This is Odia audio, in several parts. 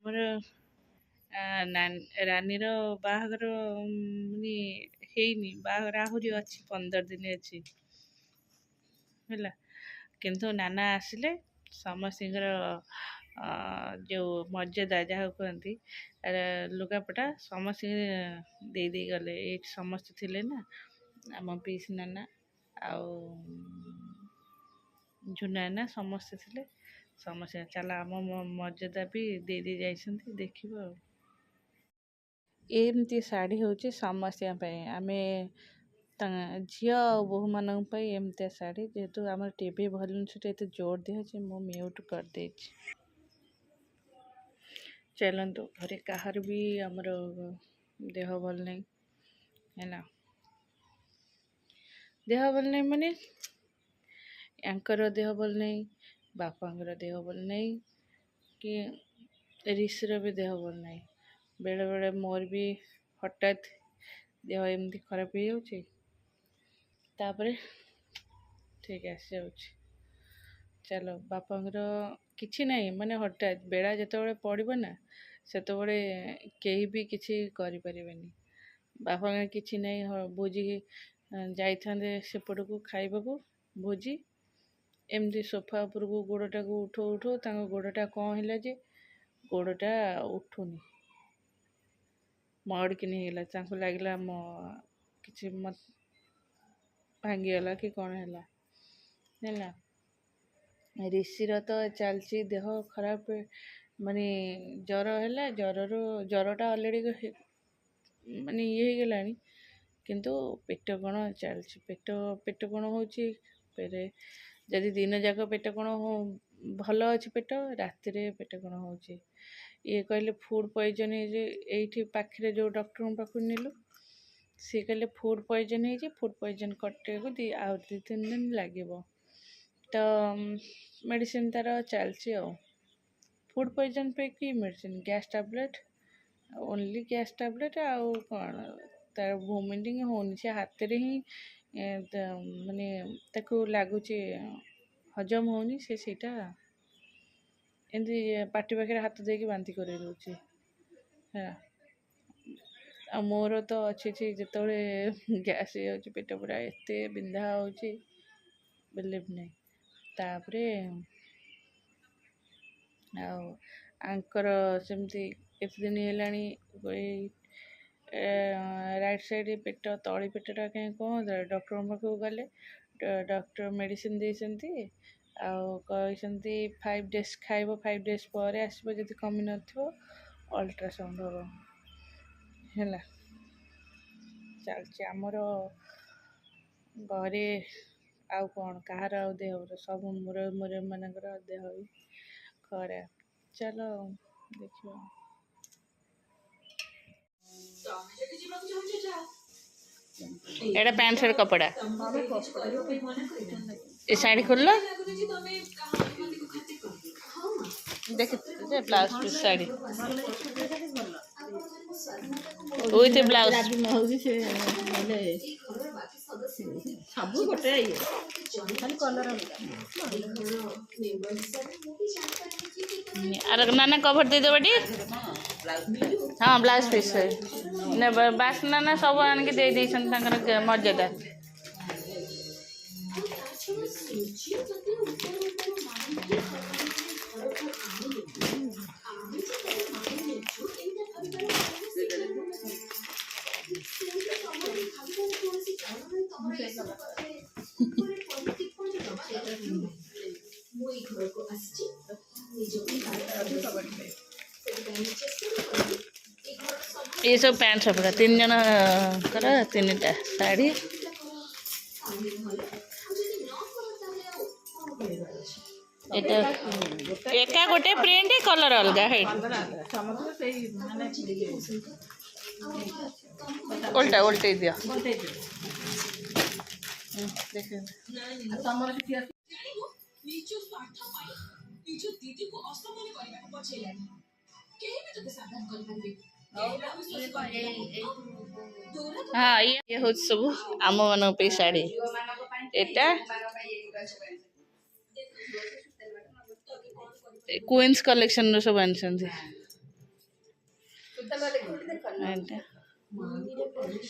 ଆମର ରାନୀର ବାହାଘର ମାନେ ହେଇନି, ବାହାଘର ଆହୁରି ଅଛି, 15 ଦିନ ଅଛି ହେଲା। କିନ୍ତୁ ନାନା ଆସିଲେ ସମସ୍ତଙ୍କର ଯେଉଁ ମର୍ଯ୍ୟାଦା ଯାହାକୁ କୁହନ୍ତି ଲୁଗାପଟା ସମସ୍ତଙ୍କୁ ଦେଇ ଗଲେ। ଏଇଠି ସମସ୍ତେ ଥିଲେ ନା, ଆମ ପିଇସି ନାନା ଆଉ ଝୁନା ନାନା ସମସ୍ତେ ଥିଲେ। ସମସ୍ତେ ଚାଲ ଆମ ମର୍ଯ୍ୟାଦା ବି ଦେଇ ଯାଇଛନ୍ତି, ଦେଖିବ ଆଉ। ଏମିତି ଶାଢ଼ୀ ହେଉଛି ସମସ୍ତଙ୍କ ପାଇଁ, ଆମେ ଝିଅ ଆଉ ବୋହୂମାନଙ୍କ ପାଇଁ ଏମିତିଆ ଶାଢ଼ୀ। ଯେହେତୁ ଆମର ଟିଭି ଭଲ୍ୟୁମ୍ ଏତେ ଜୋର ଦିଆହେଉଛି, ମୁଁ ମ୍ୟୁଟ୍ କରିଦେଇଛି। ଚାଲନ୍ତୁ, ଘରେ କାହାର ବି ଆମର ଦେହ ଭଲ ନାହିଁ ହେଲା। ଦେହ ଭଲ ନାହିଁ ମାନେ ୟାଙ୍କର ଦେହ ଭଲ ନାହିଁ, ବାପାଙ୍କର ଦେହ ଭଲ ନାହିଁ, କି ରିସିର ବି ଦେହ ଭଲ ନାହିଁ। ବେଳେବେଳେ ମୋର ବି ହଠାତ୍ ଦେହ ଏମିତି ଖରାପ ହେଇଯାଉଛି, ତାପରେ ଠିକ୍ ଆସିଯାଉଛି। ଚାଲ, ବାପାଙ୍କର କିଛି ନାହିଁ ମାନେ ହଠାତ୍ ବେଳା ଯେତେବେଳେ ପଡ଼ିବ ନା, ସେତେବେଳେ କେହି ବି କିଛି କରିପାରିବେନି। ବାପାଙ୍କର କିଛି ନାହିଁ, ଭୋଜି ଯାଇଥାନ୍ତେ ସେପଟକୁ ଖାଇବାକୁ, ଭୋଜି ଏମିତି ସୋଫା ଉପରକୁ ଗୋଡ଼ଟାକୁ ଉଠଉ ତାଙ୍କ ଗୋଡ଼ଟା କ'ଣ ହେଲା ଯେ ଗୋଡ଼ଟା ଉଠୁନି, ମଡ଼କିନି ହେଇଗଲା। ତାଙ୍କୁ ଲାଗିଲା କିଛି ଭାଙ୍ଗିଗଲା କି କ'ଣ ହେଲା। ରିସିର ତ ଚାଲିଛି ଦେହ ଖରାପ, ମାନେ ଜ୍ୱର ହେଲା, ଜ୍ୱରଟା ଅଲରେଡ଼ି ମାନେ ଇଏ ହେଇଗଲାଣି, କିନ୍ତୁ ପେଟ କ'ଣ ଚାଲିଛି, ପେଟ କ'ଣ ହେଉଛି। ଯଦି ଦିନ ଯାକ ପେଟ କ'ଣ ଭଲ ଅଛି, ରାତିରେ ପେଟ କ'ଣ ହେଉଛି। ଇଏ କହିଲେ ଫୁଡ଼୍ ପଏଜନ୍ ହେଇଛି। ଏଇଠି ପାଖରେ ଯେଉଁ ଡକ୍ଟରଙ୍କ ପାଖକୁ ନେଲୁ, ସିଏ କହିଲେ ଫୁଡ଼୍ ପଏଜନ୍ ହେଇଛି, ଫୁଡ଼୍ ପଏଜନ୍ କଟେଇବାକୁ ଆଉ 2-3 ଦିନ ଲାଗିବ। ତ ମେଡ଼ିସିନ୍ ତାର ଚାଲିଛି ଆଉ। ଫୁଡ଼୍ ପଏଜନ୍ ପାଇଁ କି medicine? Gas tablet, only gas tablet. ଆଉ କ'ଣ, ତାର ଭୋମିଟିଂ ହେଉନି, ସେ ହାତରେ ହିଁ ମାନେ ତାକୁ ଲାଗୁଛି, ହଜମ ହେଉନି, ସେ ସେଇଟା ଏମିତି ପାଟି ପାଖରେ ହାତ ଦେଇକି ବାନ୍ତି କରେଇ ଦେଉଛି ହେଲା। ଆଉ ମୋର ତ ଅଛି, ଯେତେବେଳେ ଗ୍ୟାସ୍ ହେଇଯାଉଛି, ପେଟ ପୁରା ଏତେ ବିନ୍ଧା ହେଉଛି, ବିଲିଭ୍ ନାହିଁ। ତାପରେ ଆଉ ଆଙ୍କର ସେମିତି କେତେ ଦିନ ହେଲାଣି ରାଇଟ୍ ସାଇଡ଼୍ ପେଟ, ତଳି ପେଟଟା କାହିଁ କ'ଣ ଡକ୍ଟରଙ୍କ ପାଖକୁ ଗଲେ, ଡକ୍ଟର ମେଡ଼ିସିନ୍ ଦେଇଛନ୍ତି ଆଉ କହିଛନ୍ତି 5 ଡେଜ୍ ଖାଇବ, 5 ଡେଜ୍ ପରେ ଆସିବ, ଯଦି କମି ନଥିବ ଅଲ୍ଟ୍ରାସାଉଣ୍ଡ ହେବ ହେଲା। ଚାଲିଛି ଆମର ଘରେ। ଆଉ କ'ଣ, କାହାର ଆଉ ଦେହ, ସବୁ ମାନଙ୍କର ଦେହ ବି ଖରାପ। ଚାଲ ଦେଖିବା। ଏଇଟା ପ୍ୟାଣ୍ଟ ସାର୍ଟ କପଡ଼ା, ଏ ଶାଢ଼ୀ ଖୋଲିଲ ଦେଖିଥିଲି ଯେ blouse piece sari with blouse ସବୁ ଗୋଟେ ଇଏ ଖାଲି କଲର ଆର ନାନା କଭର ଦେଇଦେବ ଟି। ହଁ, ବ୍ଲାଉଜ ପିସ୍ ବାସ ନାନା ସବୁ ଆଣିକି ଦେଇ ଦେଇଛନ୍ତି ତାଙ୍କର ମର୍ଯ୍ୟାଦା। ये सब पैंट सपड़ा 3 जनकर 3टा शाढ़ी एका गोटे प्रिंट कलर अलग है उल्टा उल्टे दियो हाँ ये हूँ सब आम मान शाढ़ी एटा क्वींस कलेक्शन सब आनी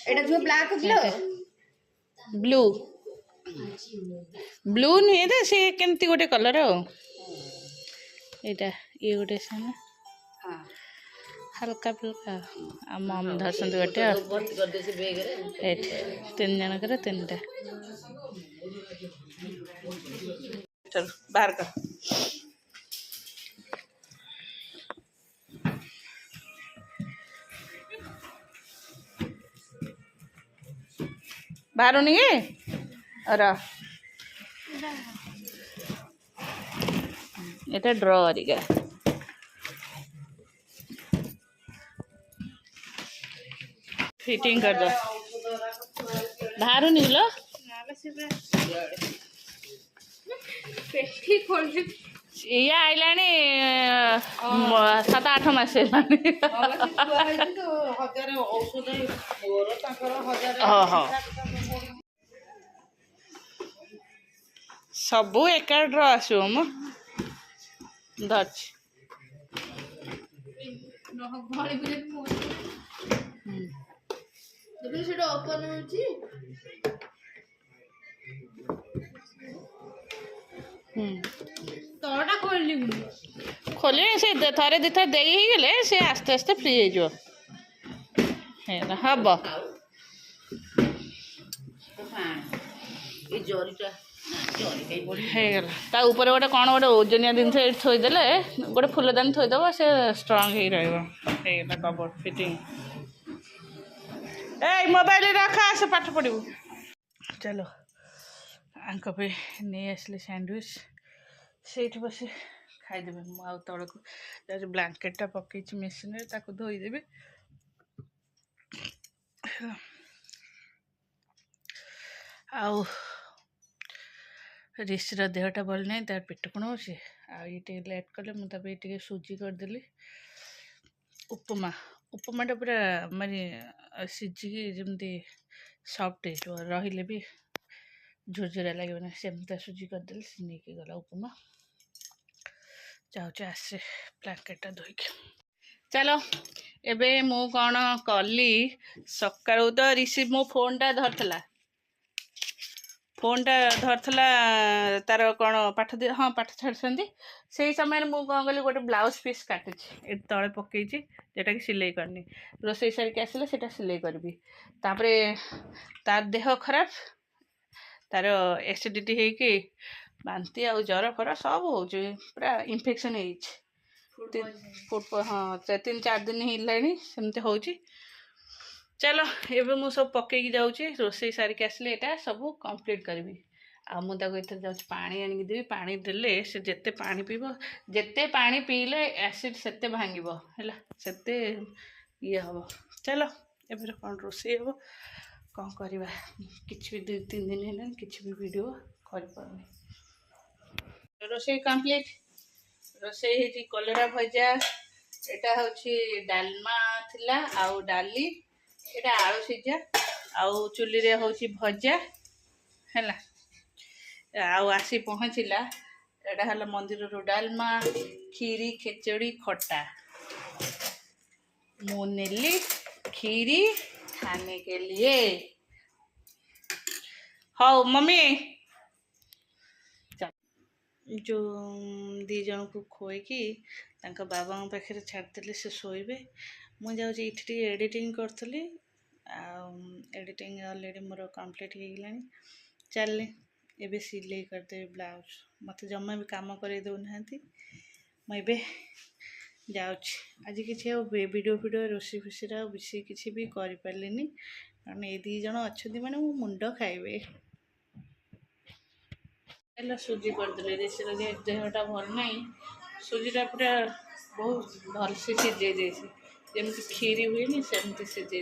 এটা जो ब्लैक ब्लू ब्लू ब्लू नुहे तो सी केमती गोटे कलर यहाँ ये गोटे सामने हल्का फुल्का मम धरसत गोटे तीन जनकर तीन टा चल बाहर कर बाहर नहीं और ये ड्रॉ अरिका फिटिंग कर दो बाहर नहीं लो ये आइलानी 7-8 मास सबू एक ड्र आसो म धरछ खोल से थे दिथर दे गले से आस्ते आस्ते फ्री हो हम ता ऊपर गोटे कौन गोटे ओजनिया जिन थोदेले गोटे फूलदानी थोदेव से स्ट्रंग हो कबोर्ड फिटिंग ए मोबाइल रखा से पाठ पढ़ू चलो आंक पे नहीं आसले सैंडविच से बस खाईदेवे मु तौक ब्लांकेटा पकई मेसीन धोईदेवी आउ ऋषिर देहटा भल ना तार पेट कौन हो ये लेट कले मुझे सुजी करदेली उपमा उपमाटा पूरा माने सिझिकी जमी सफ्ट हो रही भी झुरझुरा लगे सेमता सुजी करदेली से नहीं गला उपमा जाऊँ आसे ब्लांकेटा धोईक चलो एबे मु कौन कली सकाळू तो ऋषि मो फोनटा धरला तार कौन पाठ हाँ पाठ छाड़ी से समय मुझे कौन कली गोटे ब्लाउज पीस काटी तले पकई जोटा कि सिलाई करनी रोसई सारिक आसिले से सिलाई करी तापरे तार देह खराब तार एसिडिटी होगी बांती आ जर फर सब हो पूरा इन्फेक्शन फूड हाँ 3-4 दिन हिलानी सेमती हो चलो एबे मु सब पकईकी जाऊँगी रोसई सारिक आसिले यहाँ सब कंप्लीट करी आ मुझे जाऊँ पानी आनिक देवी पानी देले से जेते पानी पीब जेते पानी पीले एसिड सेते भांग है सेते ये हम चलो एबे कौन रोसई हम कौन करवा कि 2-3 दिन है कि वीडियो कर रोसई कंप्लीट रोसई है कलरा भजा एटा हूँ डालमा थिला आउ डाली एटा आलू सीझा आउ चुली रे हूँ भजा है आसी पहुँचला एटा है मंदिर रो डालमा खीरी खेचड़ी खट्टा मु नेली खीरी खाने के लिए हाँ मम्मी जो 2 जन को खोईकी बाबा पाखे छाड़ी से शोबे मुझे जाऊँगी ये एडिटिंग करी एडिटिंग अलरेडी मोर कंप्लीट हो गला चल एबे सिलाई करदे ब्लाउज मत जमा भी काम कर दौना मुझे जाऊँ आज कि वीडियो रोषे फुसी बेसी किसी भी करें कारण ये 2 जन अच्छा मैंने मो मुंड खाइबे सुजी करदे ऋषिर देहटा भल ना सुजीटा पूरा बहुत भल से सीझे जमी खीरी हुए सेमती सीझे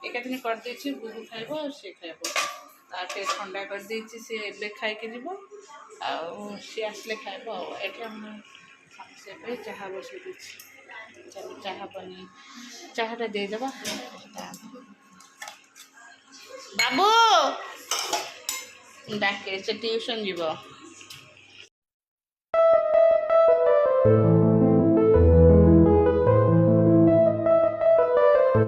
एक दिन करदे बुबू खाइब और सी खाइब ताके ठंडा करदे सी एबे खाइके जीव सी आसले खाइब ये चाह बसई दी चलो चाह बनी चाहटा देदेबा बाबू डाके से ट्यूशन जीव